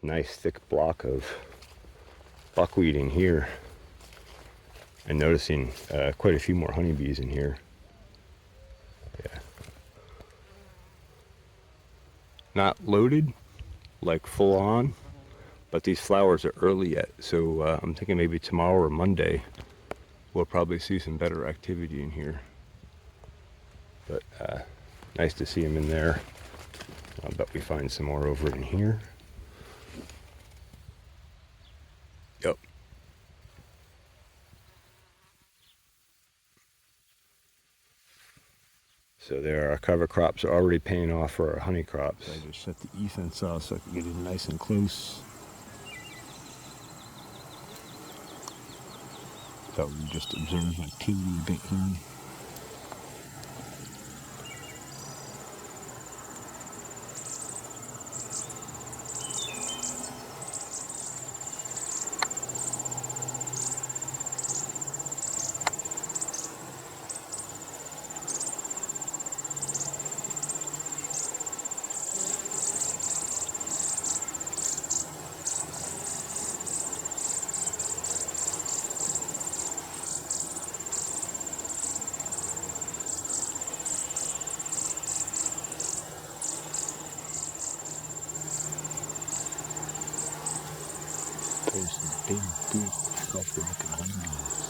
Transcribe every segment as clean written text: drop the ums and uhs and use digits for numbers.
Nice thick block of buckwheat in here. And noticing quite a few more honeybees in here. Yeah. Not loaded, like full on, but these flowers are early yet. So I'm thinking maybe tomorrow or Monday, we'll probably see some better activity in here. But nice to see them in there. I'll bet we find some more over in here. Yep. So there, our cover crops are already paying off for our honey crops. I just shut the e-fence off so I can get in nice and close. Thought we'd just observe activity a bit here. There's some big, healthy looking honeybees.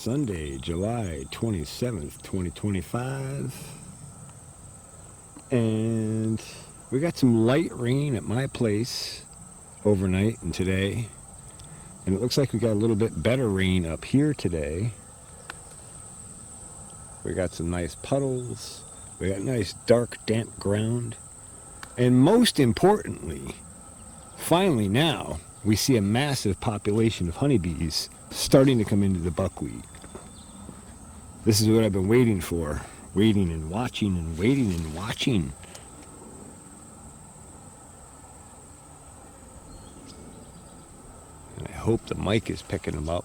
Sunday, July 27th, 2025. And we got some light rain at my place overnight and today. And it looks like we got a little bit better rain up here today. We got some nice puddles. We got nice dark, damp ground. And most importantly, finally now, we see a massive population of honeybees starting to come into the buckwheat. This is what I've been waiting for. Waiting and watching and waiting and watching. And I hope the mic is picking them up.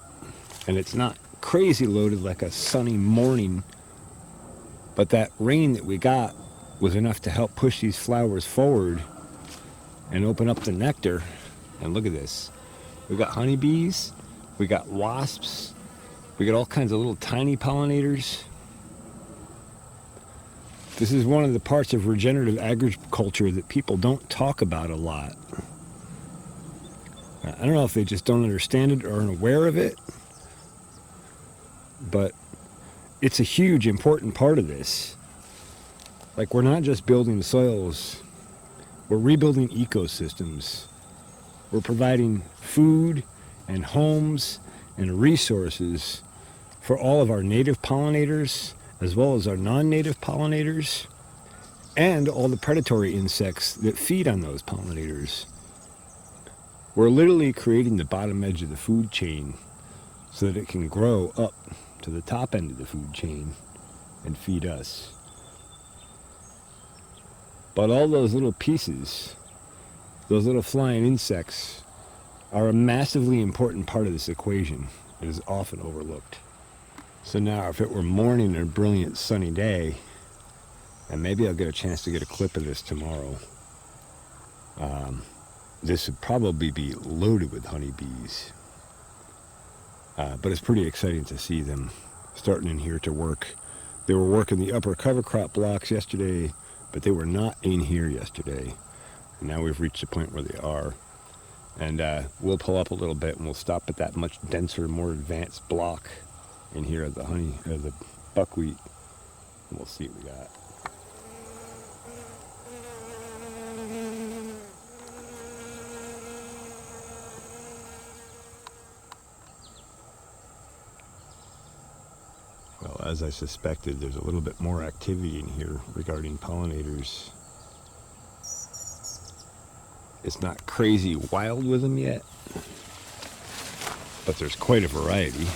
And it's not crazy loaded like a sunny morning. But that rain that we got was enough to help push these flowers forward and open up the nectar. And look at this. We got honeybees, we got wasps, we got all kinds of little tiny pollinators. This is one of the parts of regenerative agriculture that people don't talk about a lot. I don't know if they just don't understand it or aren't aware of it, but it's a huge, important part of this. Like, we're not just building soils, we're rebuilding ecosystems. We're providing food and homes and resources for all of our native pollinators, as well as our non-native pollinators, and all the predatory insects that feed on those pollinators. We're literally creating the bottom edge of the food chain so that it can grow up to the top end of the food chain and feed us. But all those little pieces, those little flying insects, are a massively important part of this equation. It is often overlooked. So now, if it were morning and a brilliant sunny day, and maybe I'll get a chance to get a clip of this tomorrow, this would probably be loaded with honeybees. But it's pretty exciting to see them starting in here to work. They were working the upper cover crop blocks yesterday, but they were not in here yesterday. And now we've reached the point where they are. And we'll pull up a little bit and we'll stop at that much denser, more advanced block in here of the buckwheat. And we'll see what we got. Well, as I suspected, there's a little bit more activity in here regarding pollinators. It's not crazy wild with them yet, but there's quite a variety.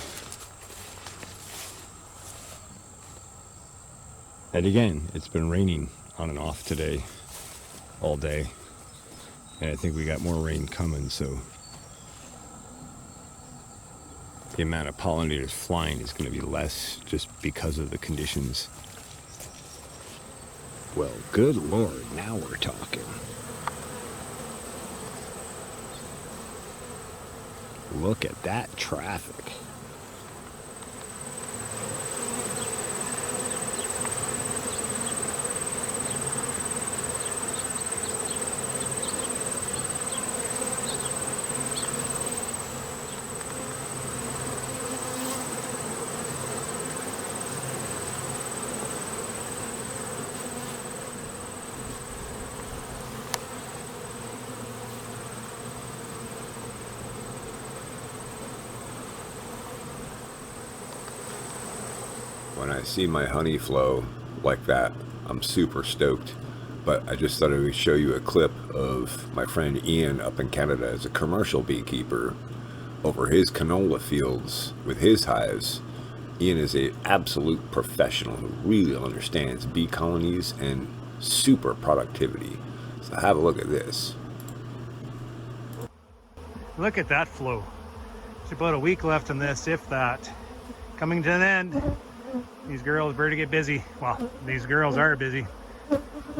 And again, it's been raining on and off today, all day. And I think we got more rain coming, so the amount of pollinators flying is going to be less just because of the conditions. Well, good Lord, now we're talking. Look at that traffic. When I see my honey flow like that, I'm super stoked. But I just thought I would show you a clip of my friend Ian up in Canada as a commercial beekeeper over his canola fields with his hives. Ian is an absolute professional who really understands bee colonies and super productivity. So have a look at this. Look at that flow. There's about a week left in this, if that. Coming to an end. These girls better get busy. Well, these girls are busy.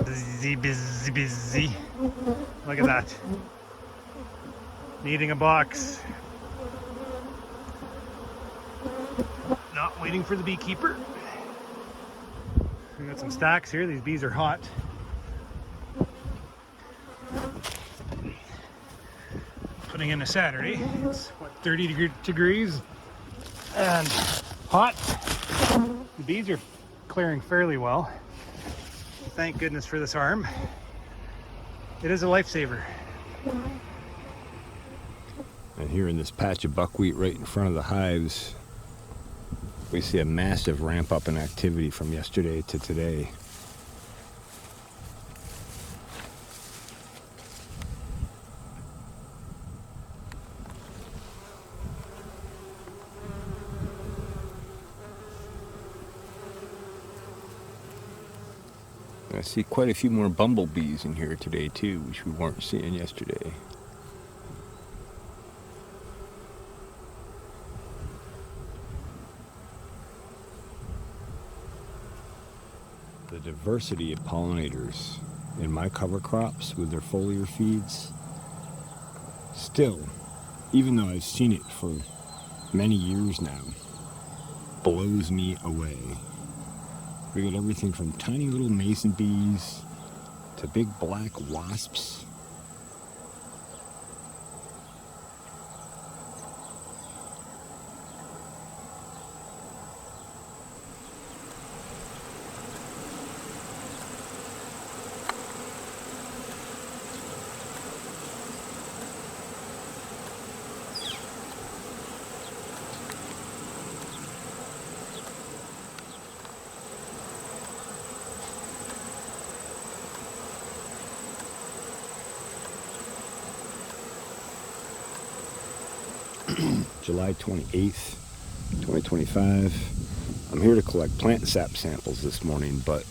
Busy, busy, busy. Look at that. Needing a box. Not waiting for the beekeeper. We got some stacks here. These bees are hot. Putting in a Saturday. It's what, 30 degrees and hot. The bees are clearing fairly well. Thank goodness for this arm. It is a lifesaver. And here in this patch of buckwheat right in front of the hives, we see a massive ramp up in activity from yesterday to today. I see quite a few more bumblebees in here today too, which we weren't seeing yesterday. the diversity of pollinators in my cover crops with their foliar feeds still, even though I've seen it for many years now, blows me away. We get everything from tiny little mason bees to big black wasps. July 28th, 2025. I'm here to collect plant sap samples this morning, but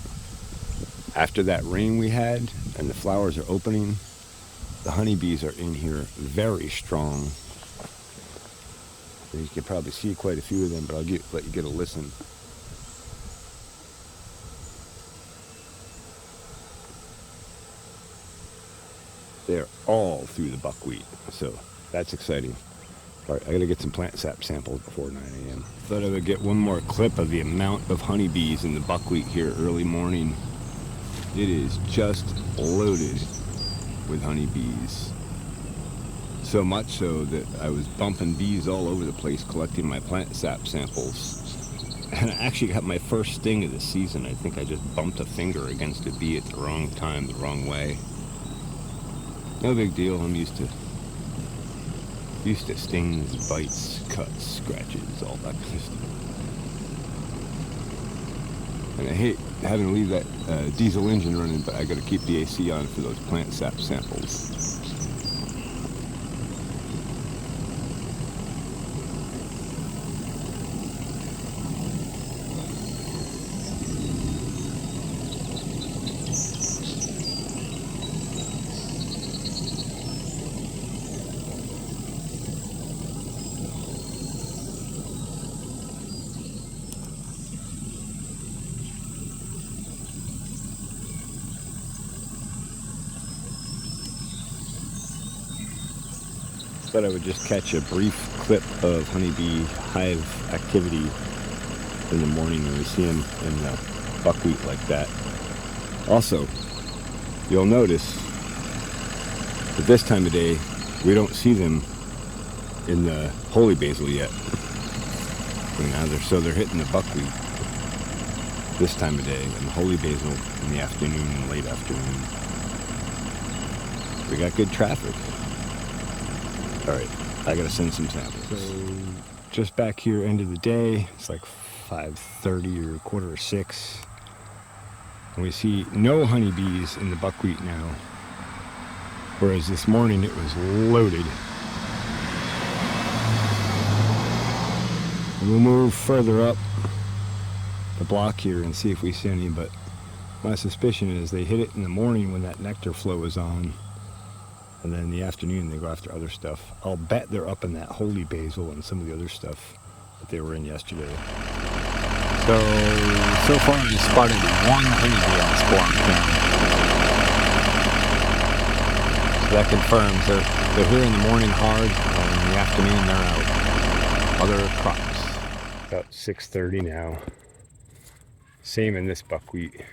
after that rain we had and the flowers are opening, the honeybees are in here very strong. You can probably see quite a few of them, but I'll let you get a listen. They're all through the buckwheat, so that's exciting. All right, I gotta get some plant sap samples before 9 a.m. Thought I would get one more clip of the amount of honeybees in the buckwheat here early morning. It is just loaded with honeybees. So much so that I was bumping bees all over the place collecting my plant sap samples. And I actually got my first sting of the season. I think I just bumped a finger against a bee at the wrong time, the wrong way. No big deal, I'm used to stings, bites, cuts, scratches, all that kind of stuff. And I hate having to leave that diesel engine running, but I gotta keep the AC on for those plant sap samples. Thought I would just catch a brief clip of honeybee hive activity in the morning when we see them in the buckwheat like that. Also, you'll notice at this time of day we don't see them in the holy basil yet. And now they're hitting the buckwheat this time of day, and the holy basil in the afternoon and late afternoon. We got good traffic. All right, I gotta send some samples. So just back here, end of the day, it's like 5:30 or 5:45. And we see no honeybees in the buckwheat now, whereas this morning it was loaded. And we'll move further up the block here and see if we see any, but my suspicion is they hit it in the morning when that nectar flow is on. And then in the afternoon, they go after other stuff. I'll bet they're up in that holy basil and some of the other stuff that they were in yesterday. So far we spotted one honeybee on this block now. So that confirms they're here in the morning hard, and in the afternoon they're out. Other crops. About 6:30 now. Same in this buckwheat.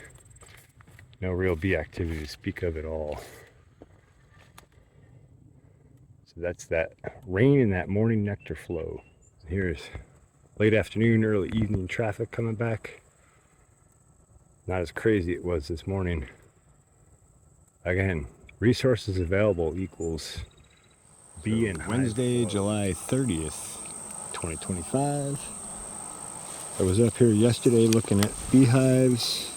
No real bee activity to speak of at all. That's that rain and that morning nectar flow. Here's late afternoon, early evening traffic coming back. Not as crazy it was this morning. Again, resources available equals bee and Wednesday, July 30th, 2025. I was up here yesterday looking at beehives,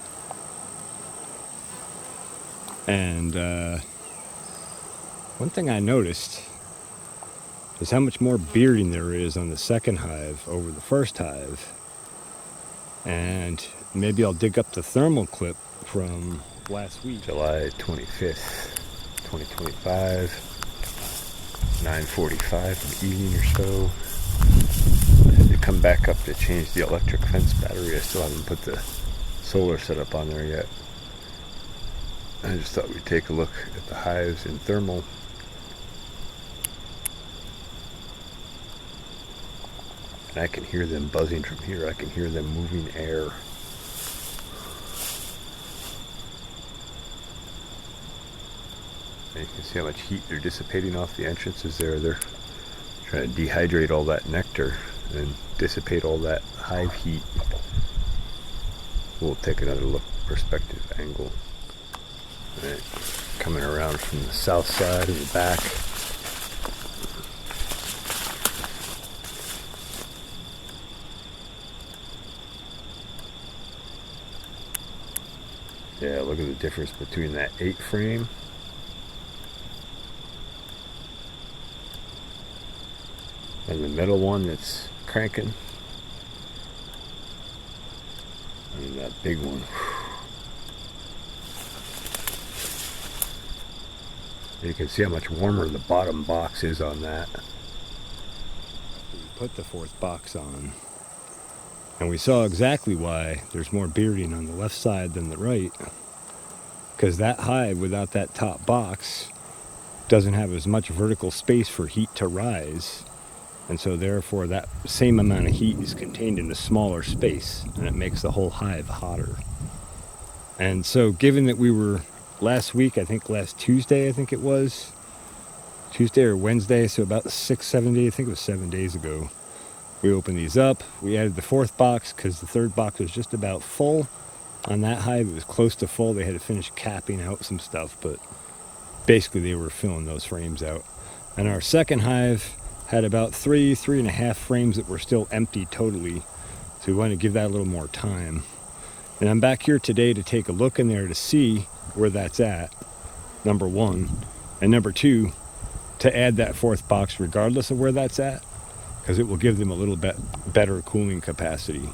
and one thing I noticed is how much more bearding there is on the second hive over the first hive. And maybe I'll dig up the thermal clip from last week. July 25th, 2025, 9:45 in the evening or so. I had to come back up to change the electric fence battery. I still haven't put the solar setup on there yet. I just thought we'd take a look at the hives in thermal. And I can hear them buzzing from here. I can hear them moving air. And you can see how much heat they're dissipating off the entrances there. They're trying to dehydrate all that nectar and dissipate all that hive heat. We'll take another look, perspective angle. Right. Coming around from the south side of the back. Yeah, look at the difference between that 8 frame and the middle one that's cranking, and that big one. You can see how much warmer the bottom box is on that. We put the 4th box on, and we saw exactly why there's more bearding on the left side than the right, because that hive without that top box doesn't have as much vertical space for heat to rise, and so therefore that same amount of heat is contained in a smaller space, and it makes the whole hive hotter. And so given that we were last week, I think last Tuesday, I think it was Tuesday or Wednesday, so about 6-7 days, I think it was 7 days ago, we opened these up. We added the 4th box because the 3rd box was just about full. On that hive, it was close to full. They had to finish capping out some stuff, but basically they were filling those frames out. And our 2nd hive had about 3.5 frames that were still empty totally, so we wanted to give that a little more time. And I'm back here today to take a look in there to see where that's at, number 1. And number 2, to add that 4th box regardless of where that's at, because it will give them a little bit better cooling capacity.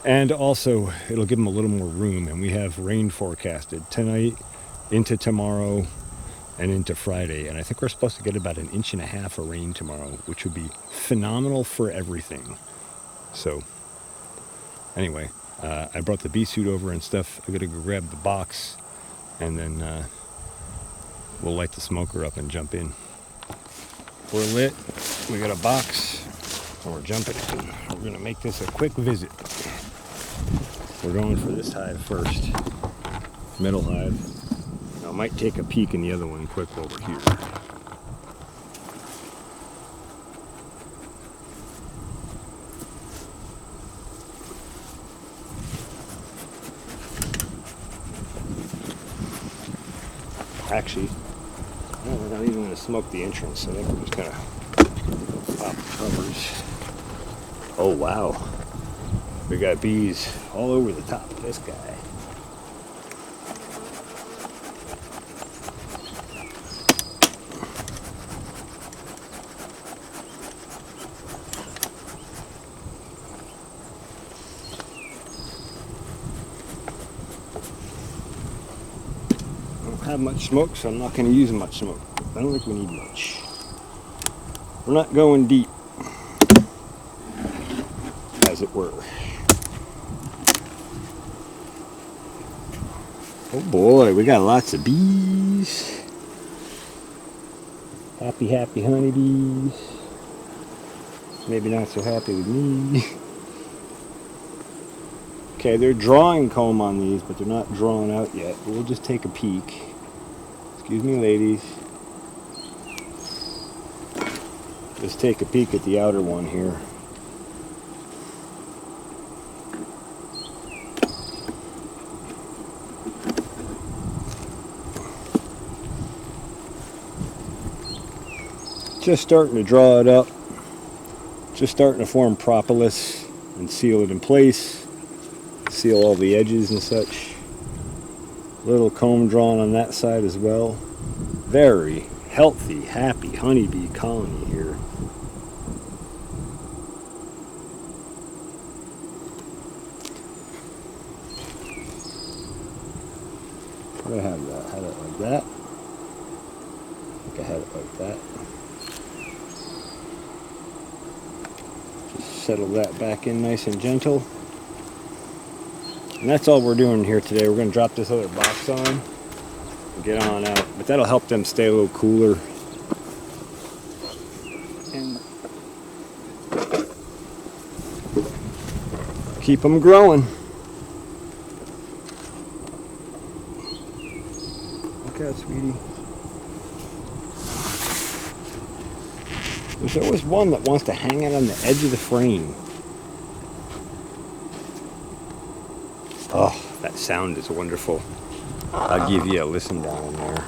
And also, it'll give them a little more room, and we have rain forecasted tonight, into tomorrow, and into Friday. And I think we're supposed to get about 1.5 inches of rain tomorrow, which would be phenomenal for everything. So, anyway, I brought the bee suit over and stuff. I'm gonna go grab the box, and then we'll light the smoker up and jump in. We're lit. We got a box, and we're jumping in. We're gonna make this a quick visit. We're going for this hive first, middle hive. Now I might take a peek in the other one quick over here. Actually, no, we're not even going to smoke the entrance. I think we're just going to pop the covers. Oh wow, we got bees all over the top of this guy. I don't have much smoke, so I'm not going to use much smoke. I don't think we need much. We're not going deep, as it were. Oh boy, we got lots of bees. Happy, happy honeybees. Maybe not so happy with me. Okay, they're drawing comb on these, but they're not drawn out yet. We'll just take a peek. Excuse me, ladies. Let's take a peek at the outer one here. Just starting to draw it up. Just starting to form propolis and seal it in place. Seal all the edges and such. Little comb drawn on that side as well. Very healthy, happy honeybee colony here. I have that. Had it like that. I think I had it like that. Just settle that back in nice and gentle. And that's all we're doing here today. We're going to drop this other box on and get on out. But that'll help them stay a little cooler. And keep them growing. Look out, sweetie. There's always one that wants to hang out on the edge of the frame. Oh, that sound is wonderful. I'll give you a listen down in there.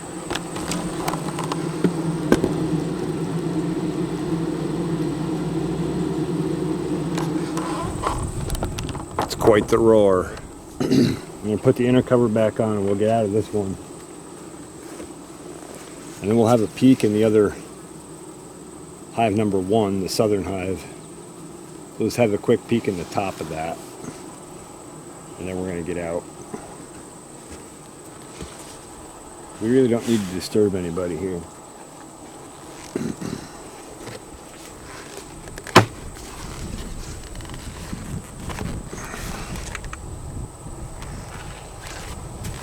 It's quite the roar. I'm going to put the inner cover back on and we'll get out of this one. And then we'll have a peek in the other hive number 1, the southern hive. We'll just have a quick peek in the top of that. And then we're going to get out. We really don't need to disturb anybody here.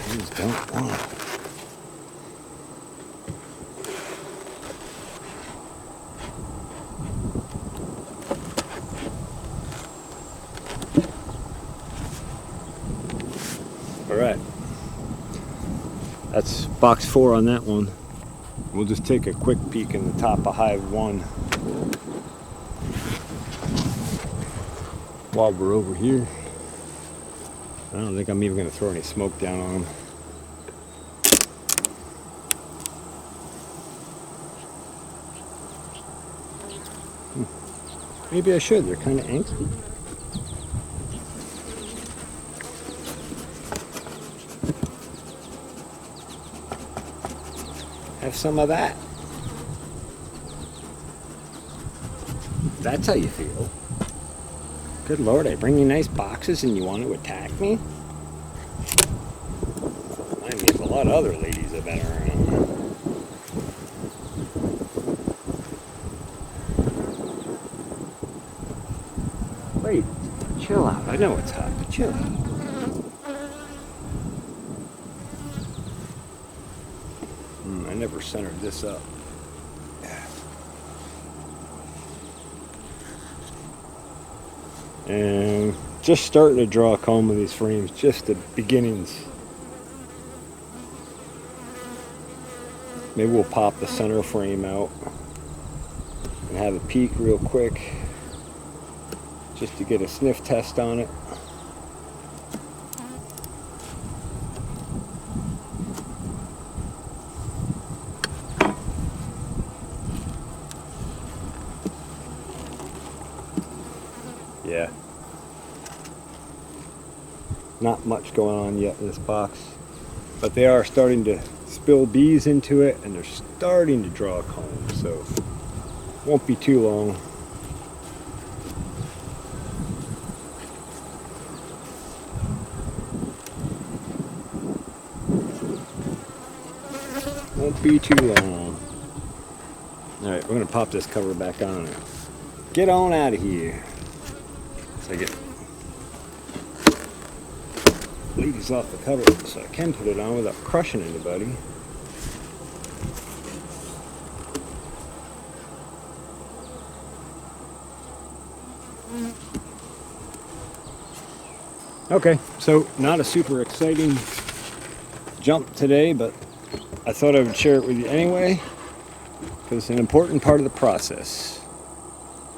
I just don't want it. Alright, that's box 4 on that one. We'll just take a quick peek in the top of hive 1 while we're over here. I don't think I'm even going to throw any smoke down on them. Maybe I should, they're kind of angsty. Have some of that. That's how you feel. Good Lord, I bring you nice boxes and you want to attack me? Remind me of a lot of other ladies I've been around. Wait, chill out. I know it's hot, but chill out. I never centered this up. And just starting to draw a comb with these frames, just the beginnings. Maybe we'll pop the center frame out and have a peek real quick just to get a sniff test on it. Yeah. Not much going on yet in this box, but they are starting to spill bees into it and they're starting to draw a comb, so won't be too long. Won't be too long. Alright, we're going to pop this cover back on and get on out of here. So I get ladies off the cover so I can put it on without crushing anybody. Okay, so not a super exciting jump today, but I thought I would share it with you anyway because it's an important part of the process.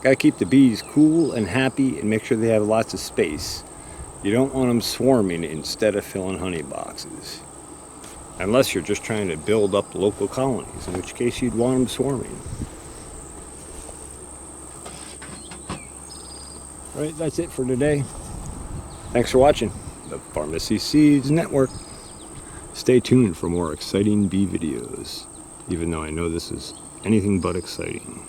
Gotta keep the bees cool and happy and make sure they have lots of space. You don't want them swarming instead of filling honey boxes. Unless you're just trying to build up local colonies, in which case you'd want them swarming. Alright, that's it for today. Thanks for watching the Pharmacy Seeds Network. Stay tuned for more exciting bee videos, even though I know this is anything but exciting.